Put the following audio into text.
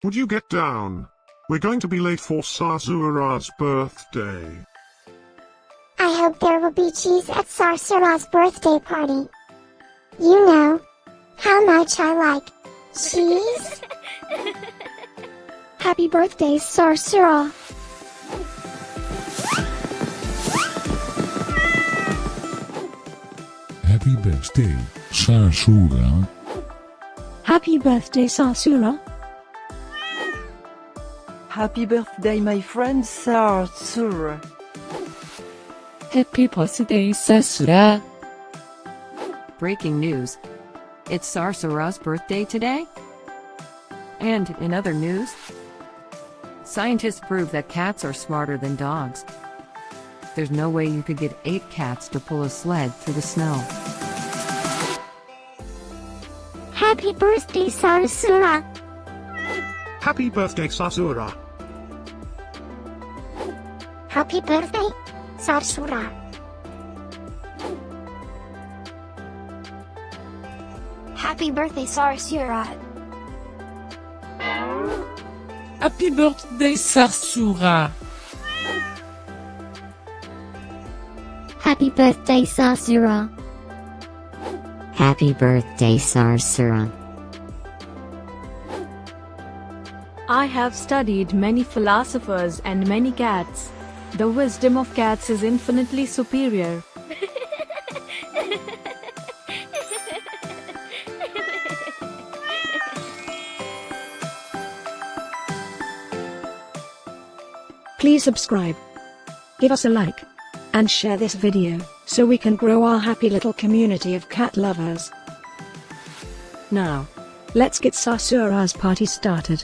Would you get down? We're going to be late for Sarsoora's birthday. I hope there will be cheese at Sarsoora's birthday party. You know how much I like cheese. Happy birthday, Sarsoora. Happy birthday, Sarsoora. Happy birthday, Sarsoora. Happy birthday, my friend Sarsoora. Happy birthday, Sarsoora. Breaking news. It's Sarsoora's birthday today? And in other news, scientists prove that cats are smarter than dogs. There's no way you could get 8 cats to pull a sled through the snow. Happy birthday, Sarsoora. Happy birthday, Sarsoora. Happy birthday, Sarsoora. Happy birthday, Sarsoora. Happy birthday, Sarsoora. Happy birthday, Sarsoora. Happy birthday, Sarsoora. I have studied many philosophers and many cats. The wisdom of cats is infinitely superior. Please subscribe, give us a like, and share this video, so we can grow our happy little community of cat lovers. Now, let's get Sarsoora's party started.